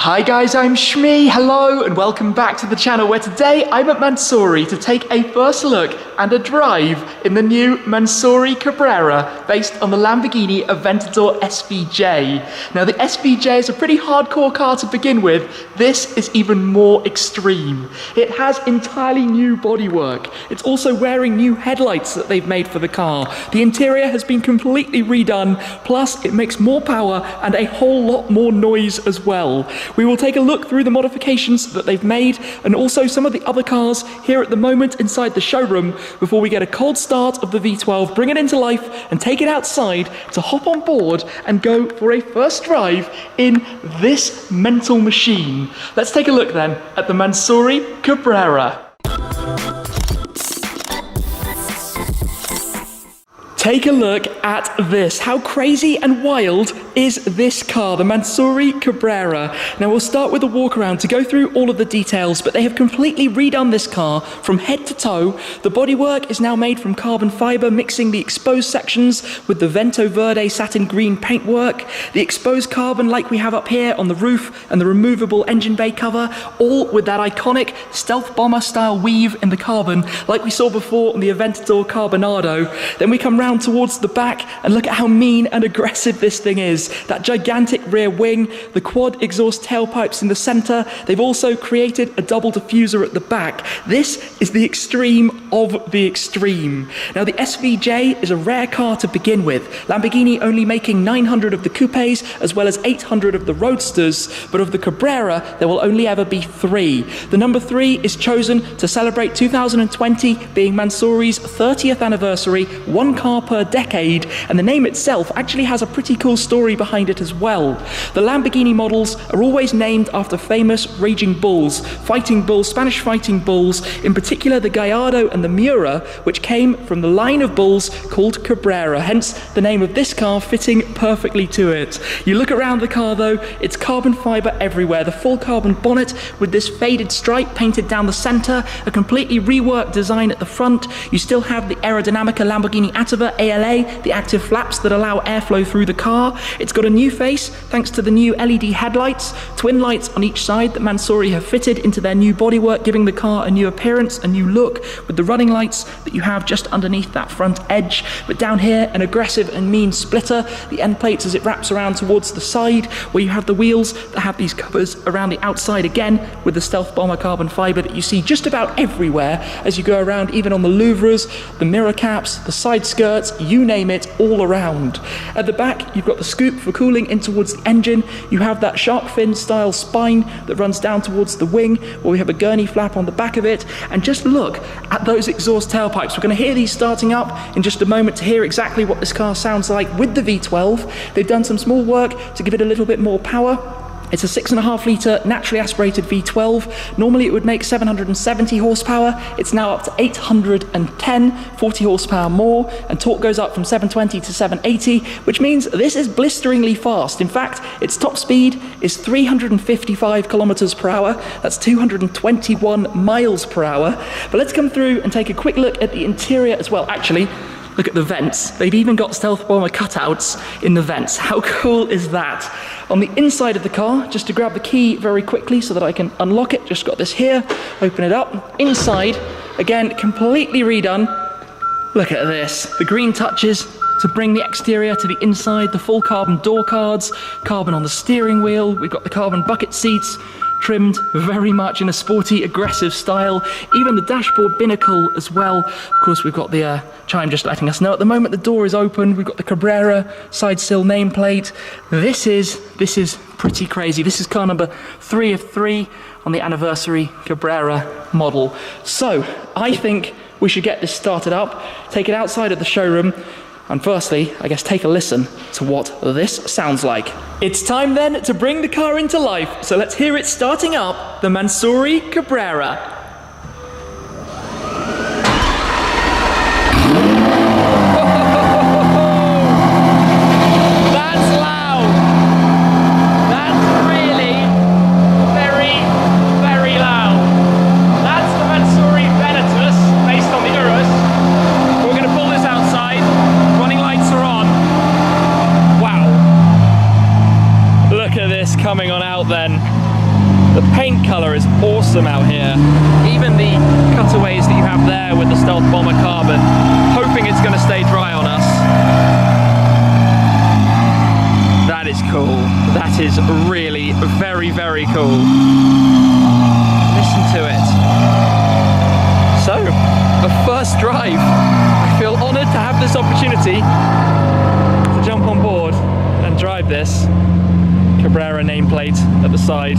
Hi guys, I'm Shmi, hello and welcome back to the channel where today I'm at Mansory to take a first look and a drive in the new Mansory Cabrera based on the Lamborghini Aventor SVJ. Now the SVJ is a pretty hardcore car to begin with. This is even more extreme. It has entirely new bodywork. It's also wearing new headlights that they've made for the car. The interior has been completely redone, plus it makes more power and a whole lot more noise as well. We will take a look through the modifications that they've made and also some of the other cars here at the moment inside the showroom before we get a cold start of the V12, bring it into life and take it outside to hop on board and go for a first drive in this mental machine. Let's take a look then at the Mansory Cabrera. Take a look at this. How crazy and wild is this car, the Mansory Cabrera? Now we'll start with a walk around to go through all of the details, but they have completely redone this car from head to toe. The bodywork is now made from carbon fiber, mixing the exposed sections with the Vento Verde satin green paintwork. The exposed carbon like we have up here on the roof and the removable engine bay cover, all with that iconic stealth bomber style weave in the carbon like we saw before on the Aventador Carbonado. Then we come round towards the back and look at how mean and aggressive this thing is. That gigantic rear wing, the quad exhaust tailpipes in the center. They've also created a double diffuser at the back. This is the extreme of the extreme. Now the SVJ is a rare car to begin with. Lamborghini only making 900 of the coupes as well as 800 of the roadsters, but of the Cabrera there will only ever be 3. The number 3 is chosen to celebrate 2020 being Mansory's 30th anniversary, one car per decade, and the name itself actually has a pretty cool story behind it as well. The Lamborghini models are always named after famous raging bulls, Spanish fighting bulls, in particular the Gallardo and the Miura, which came from the line of bulls called Cabrera, hence the name of this car fitting perfectly to it. You look around the car though, it's carbon fiber everywhere, the full carbon bonnet with this faded stripe painted down the center, a completely reworked design at the front. You still have the aerodynamica Lamborghini ALA, the active flaps that allow airflow through the car. It's got a new face thanks to the new LED headlights, twin lights on each side that Mansory have fitted into their new bodywork, giving the car a new appearance, a new look, with the running lights that you have just underneath that front edge. But down here, an aggressive and mean splitter, the end plates as it wraps around towards the side, where you have the wheels that have these covers around the outside again, with the stealth bomber carbon fiber that you see just about everywhere as you go around, even on the louvres, the mirror caps, the side skirts, you name it, all around. At the back, you've got the scoop for cooling in towards the engine. You have that shark fin style spine that runs down towards the wing, where we have a gurney flap on the back of it. And just look at those exhaust tailpipes. We're going to hear these starting up in just a moment to hear exactly what this car sounds like with the V12. They've done some small work to give it a little bit more power. It's a 6.5 litre naturally aspirated V12. Normally it would make 770 horsepower. It's now up to 810, 40 horsepower more, and torque goes up from 720 to 780, which means this is blisteringly fast. In fact, its top speed is 355 kilometers per hour. That's 221 miles per hour. But let's come through and take a quick look at the interior as well. Actually, look at the vents. They've even got stealth bomber cutouts in the vents. How cool is that? On the inside of the car, just to grab the key very quickly so that I can unlock it, just got this here, open it up. Inside, again, completely redone. Look at this, the green touches to bring the exterior to the inside, the full carbon door cards, carbon on the steering wheel, we've got the carbon bucket seats, trimmed very much in a sporty, aggressive style. Even the dashboard binnacle as well. Of course, we've got the chime just letting us know at the moment the door is open. We've got the Cabrera side sill nameplate. This is pretty crazy. This is car number 3 of 3 on the anniversary Cabrera model. So I think we should get this started up, take it outside of the showroom, and firstly, I guess take a listen to what this sounds like. It's time then to bring the car into life, so let's hear it starting up, the Mansory Cabrera. That's loud. That's really very, very loud. That's the Mansory Venatus, based on the Urus. We're going to pull this outside. Running lights are on. Wow. Look at this coming on out then. The paint colour is awesome out here. Even the cutaways that you have there with the Stealth Bomber carbon, hoping it's going to stay dry on us. That is cool. That is really very, very cool. Listen to it. So, a first drive. I feel honoured to have this opportunity to jump on board and drive this Cabrera nameplate at the side.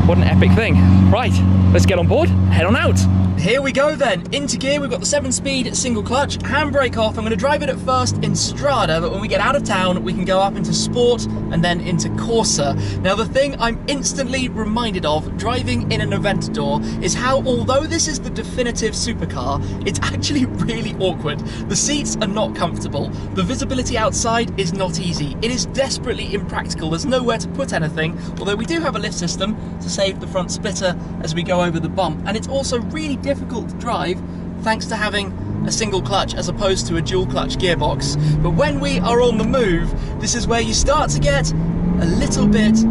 What an epic thing. Right, let's get on board, head on out. Here we go then, into gear. We've got the 7-speed single clutch, handbrake off. I'm going to drive it at first in Strada, but when we get out of town, we can go up into Sport and then into Corsa. Now the thing I'm instantly reminded of driving in an Aventador is how, although this is the definitive supercar, it's actually really awkward. The seats are not comfortable. The visibility outside is not easy. It is desperately impractical. There's nowhere to put anything, although we do have a lift system to save the front splitter as we go over the bump. And it's also really difficult to drive thanks to having a single clutch as opposed to a dual clutch gearbox. But when we are on the move, this is where you start to get a little bit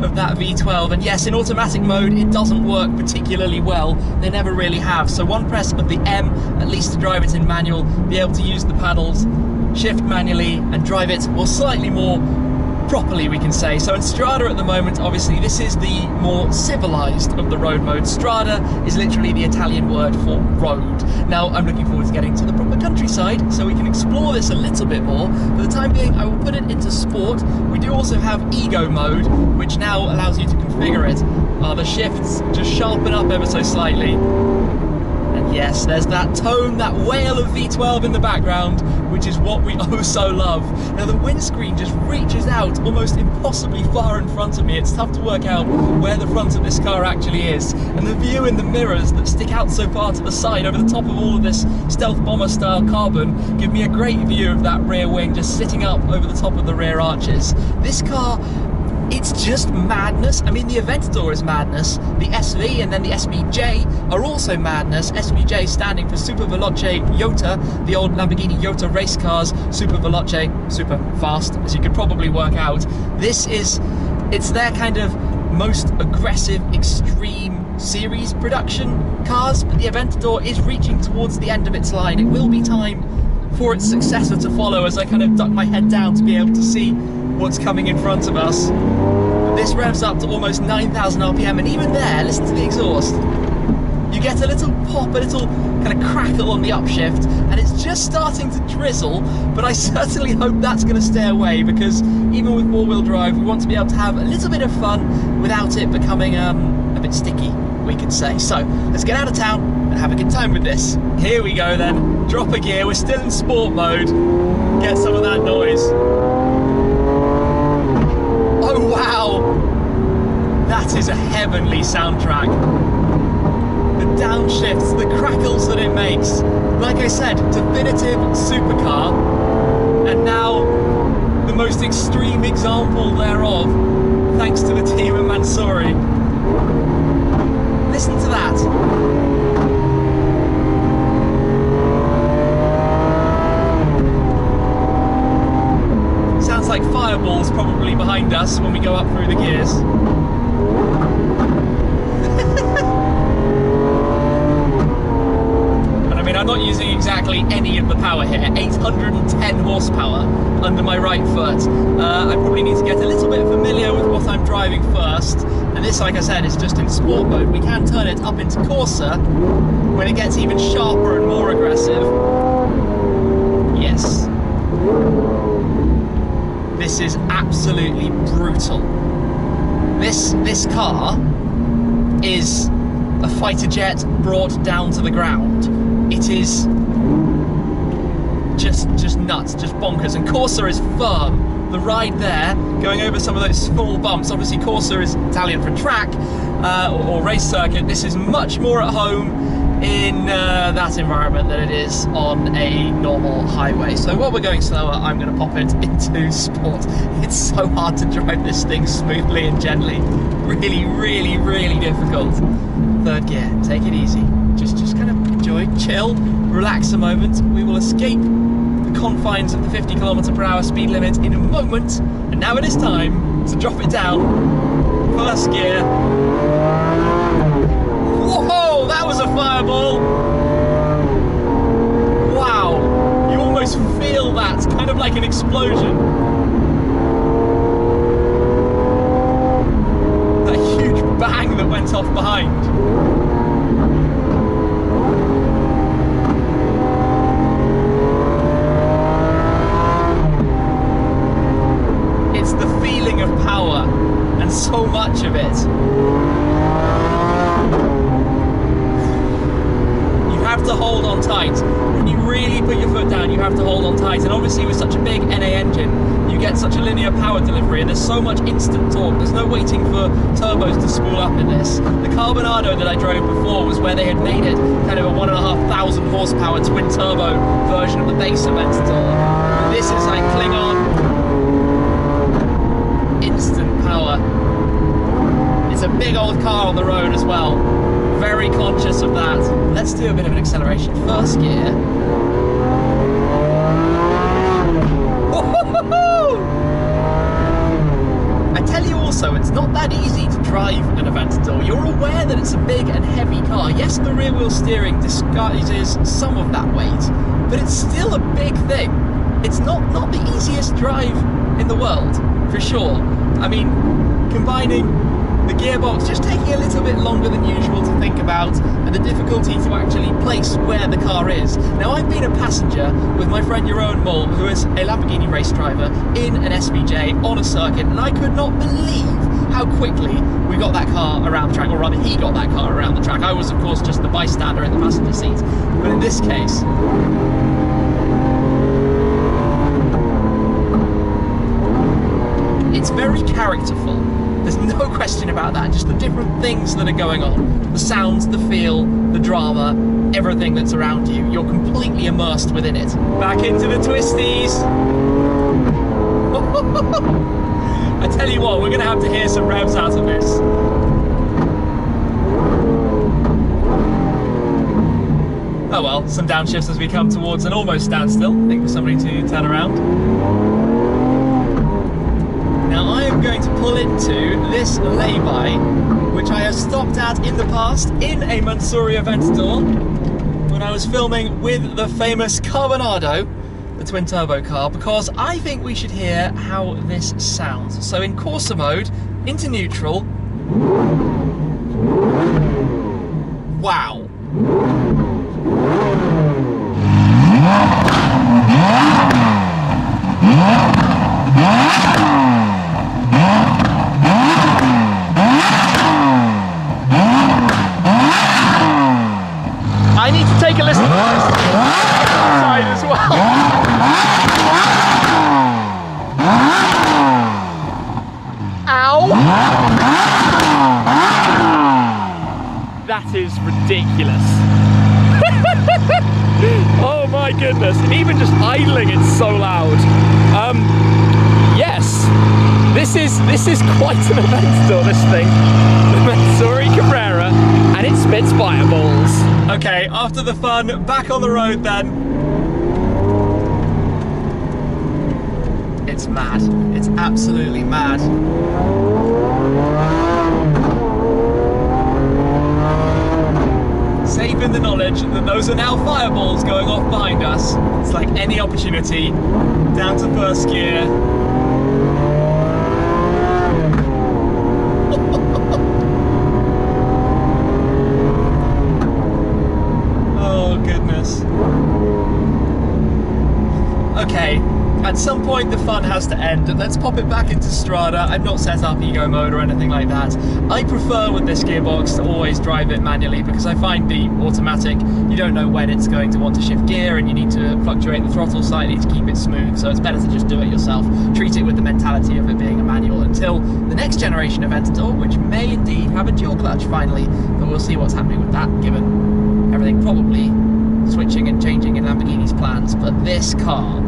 of that V12. And yes, in automatic mode it doesn't work particularly well. They never really have. So one press of the M, at least to drive it in manual, be able to use the paddles, shift manually and drive it, or slightly more properly, we can say. So in Strada at the moment, obviously this is the more civilized of the road modes. Strada is literally the Italian word for road. Now I'm looking forward to getting to the proper countryside so we can explore this a little bit more. For the time being, I will put it into Sport. We do also have Ego mode, which now allows you to configure it. The shifts just sharpen up ever so slightly. And yes, there's that tone, that wail of V12 in the background, which is what we oh so love. Now the windscreen just reaches out almost impossibly far in front of me. It's tough to work out where the front of this car actually is. And the view in the mirrors that stick out so far to the side over the top of all of this Stealth Bomber style carbon give me a great view of that rear wing just sitting up over the top of the rear arches. This car, it's just madness. I mean, the Aventador is madness. The SV and then the SVJ are also madness. SVJ standing for Super Veloce Jota, the old Lamborghini Jota race cars. Super Veloce, super fast, as you could probably work out. This is, it's their kind of most aggressive, extreme series production cars, but the Aventador is reaching towards the end of its line. It will be time for its successor to follow as I kind of duck my head down to be able to see what's coming in front of us. But this revs up to almost 9,000 RPM, and even there, listen to the exhaust. You get a little pop, a little kind of crackle on the upshift, and it's just starting to drizzle, but I certainly hope that's going to stay away, because even with four-wheel drive, we want to be able to have a little bit of fun without it becoming a bit sticky, we could say. So let's get out of town and have a good time with this. Here we go then, drop a gear, we're still in sport mode, get some of that noise. Oh wow, that is a heavenly soundtrack. The downshifts, the crackles that it makes. Like I said, definitive supercar, and now the most extreme example thereof, thanks to the team at Mansory. Listen to that. Like fireballs probably behind us when we go up through the gears. And I mean, I'm not using exactly any of the power here. 810 horsepower under my right foot. I probably need to get a little bit familiar with what I'm driving first. And this, like I said, is just in sport mode. We can turn it up into Corsa when it gets even sharper and more aggressive. Yes. This is absolutely brutal. This car is a fighter jet brought down to the ground. It is just nuts, just bonkers. And Corsa is firm. The ride there, going over some of those small bumps. Obviously Corsa is Italian for track or race circuit. This is much more at home in that environment than it is on a normal highway. So while we're going slower, I'm going to pop it into sport. It's so hard to drive this thing smoothly and gently. Really, really, really difficult. Third gear, take it easy. Just kind of enjoy, chill, relax a moment. We will escape the confines of the 50 km/h speed limit in a moment. And now it is time to drop it down. First gear. an explosion. That huge bang that went off behind. It's the feeling of power, and so much of it. You have to hold on tight. When you really put your foot down, you have to hold on tight. And obviously with such a big NA engine, you get such a linear power delivery, and there's so much instant torque. There's no waiting for turbos to spool up in this. The Carbonado that I drove before was where they had made it kind of a 1,500 horsepower twin turbo version of the base Aventador. But this is like Klingon instant power. It's a big old car on the road as well. Very conscious of that. Let's do a bit of an acceleration. First gear. I tell you also, it's not that easy to drive an Aventador. You're aware that it's a big and heavy car. Yes, the rear wheel steering disguises some of that weight, but it's still a big thing. It's not the easiest drive in the world, for sure. I mean, combining the gearbox just taking a little bit longer than usual to think about, and the difficulty to actually place where the car is. Now, I've been a passenger with my friend Jeroen Mol, who is a Lamborghini race driver, in an SVJ on a circuit, and I could not believe how quickly we got that car around the track, or rather he got that car around the track. I was, of course, just the bystander in the passenger seat. But in this case, it's very characterful. There's no question about that. Just the different things that are going on. The sounds, the feel, the drama, everything that's around you. You're completely immersed within it. Back into the twisties. I tell you what, we're going to have to hear some revs out of this. Oh well, some downshifts as we come towards an almost standstill. I think for somebody to turn around. Now I am going to pull into this lay-by, which I have stopped at in the past in a Mansory Aventador when I was filming with the famous Carbonado, the twin turbo car, because I think we should hear how this sounds. So in Corsa mode, into neutral. Wow. I need to take a listen to this side as well. Ow! That is ridiculous. Oh my goodness, and even just idling it's so loud. Yes, this is quite an Aventador, this thing. The Mansory Cabrera, and it spits fireballs. Okay, after the fun, back on the road then. It's mad. It's absolutely mad. Safe in the knowledge that those are now fireballs going off behind us. It's like any opportunity. Down to first gear. Okay, at some point the fun has to end. Let's pop it back into Strada. I've not set up Ego mode or anything like that. I prefer with this gearbox to always drive it manually because I find the automatic, you don't know when it's going to want to shift gear and you need to fluctuate the throttle slightly to keep it smooth, so it's better to just do it yourself. Treat it with the mentality of it being a manual until the next generation of Aventador, which may indeed have a dual clutch finally, but we'll see what's happening with that given everything probably switching and changing in Lamborghini's plans. But this car,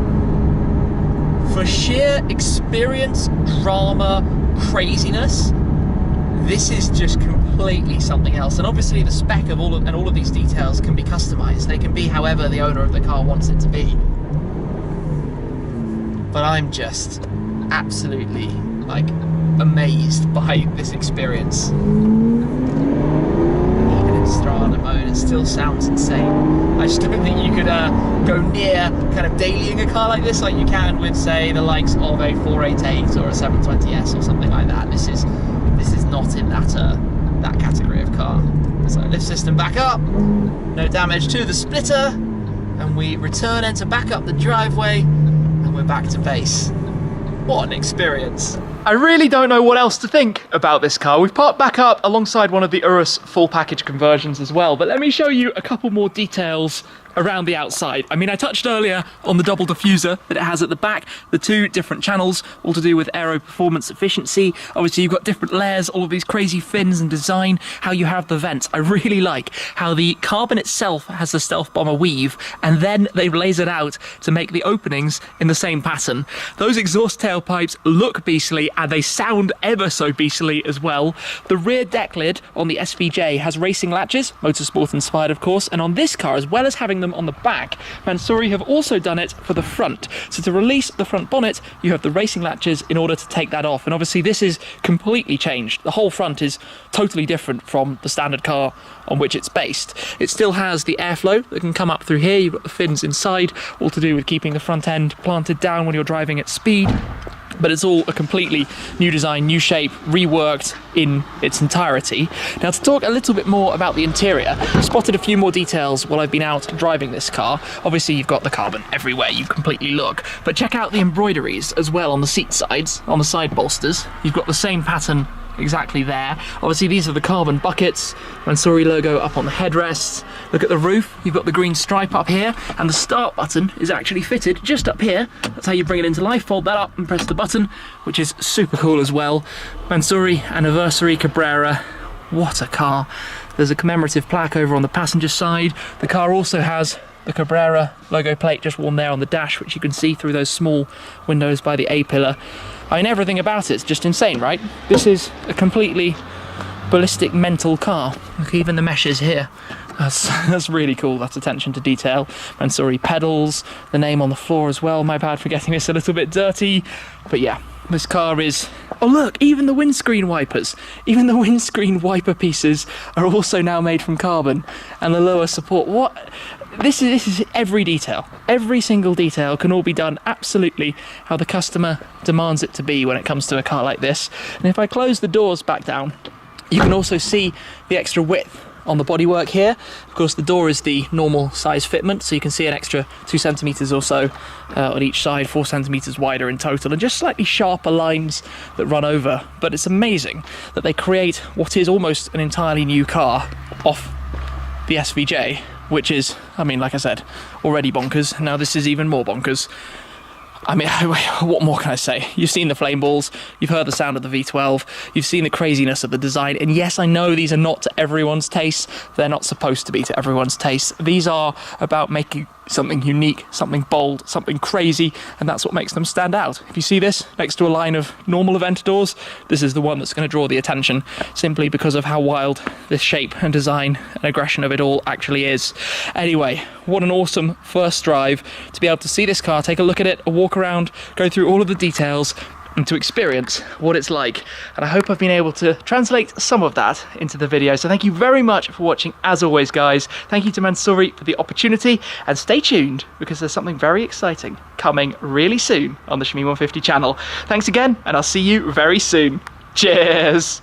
for sheer experience, drama, craziness, this is just completely something else. And obviously the spec of all of these details can be customized. They can be however the owner of the car wants it to be. But I'm just absolutely like amazed by this experience. Even in Strada mode, it's still sounds insane. I just don't think you could go near kind of dailying a car like this like you can with, say, the likes of a 488 or a 720S or something like that. This is not in that category of car. So lift system back up, no damage to the splitter, and we return enter back up the driveway, and we're back to base. What an experience. I really don't know what else to think about this car. We've parked back up alongside one of the Urus full package conversions as well, but let me show you a couple more details around the outside. I mean, I touched earlier on the double diffuser that it has at the back, the 2 different channels, all to do with aero performance efficiency. Obviously, you've got different layers, all of these crazy fins and design, how you have the vents. I really like how the carbon itself has the stealth bomber weave, and then they've lasered out to make the openings in the same pattern. Those exhaust tailpipes look beastly, and they sound ever so beastly as well. The rear deck lid on the SVJ has racing latches, motorsport inspired of course, and on this car, as well as having them on the back, Mansory have also done it for the front. So to release the front bonnet, you have the racing latches in order to take that off. And obviously this is completely changed. The whole front is totally different from the standard car on which it's based. It still has the airflow that can come up through here. You've got the fins inside, all to do with keeping the front end planted down when you're driving at speed. But it's all a completely new design, new shape, reworked in its entirety. Now, to talk a little bit more about the interior, I spotted a few more details while I've been out driving this car. Obviously, you've got the carbon everywhere you completely look, but check out the embroideries as well on the seat sides, on the side bolsters. You've got the same pattern exactly there. Obviously, these are the carbon buckets, Mansory logo up on the headrests. Look at the roof, you've got the green stripe up here, and the start button is actually fitted just up here. That's how you bring it into life. Fold that up and press the button, which is super cool as well. Mansory Mansory Cabrera, what a car. There's a commemorative plaque over on the passenger side. The car also has the Cabrera logo plate just worn there on the dash, which you can see through those small windows by the A-pillar. I mean, everything about it's just insane, right? This is a completely ballistic mental car. Look, even the meshes here. That's really cool. That's attention to detail. Mansory pedals, the name on the floor as well. My bad for getting this a little bit dirty. But yeah, this car is... Oh look, even the windscreen wipers. Even the windscreen wiper pieces are also now made from carbon. And the lower support. What? This is every detail. Every single detail can all be done absolutely how the customer demands it to be when it comes to a car like this. And if I close the doors back down, you can also see the extra width on the bodywork here. Of course, the door is the normal size fitment, so you can see an extra 2 centimeters or so on each side, 4 centimeters wider in total, and just slightly sharper lines that run over. But it's amazing that they create what is almost an entirely new car off the SVJ, which is, I mean, like I said, already bonkers. Now this is even more bonkers. I mean, what more can I say? You've seen the flame balls, you've heard the sound of the V12, you've seen the craziness of the design, and yes, I know these are not to everyone's taste. They're not supposed to be to everyone's taste. These are about making something unique, something bold, something crazy, and that's what makes them stand out. If you see this next to a line of normal Aventadors, this is the one that's going to draw the attention, simply because of how wild this shape and design and aggression of it all actually is. Anyway, what an awesome first drive to be able to see this car, take a look at it, a walk around, go through all of the details, and to experience what it's like. And I hope I've been able to translate some of that into the video. So thank you very much for watching, as always, guys. Thank you to Mansory for the opportunity, and stay tuned because there's something very exciting coming really soon on the Shmee 150 channel. Thanks again, and I'll see you very soon. Cheers!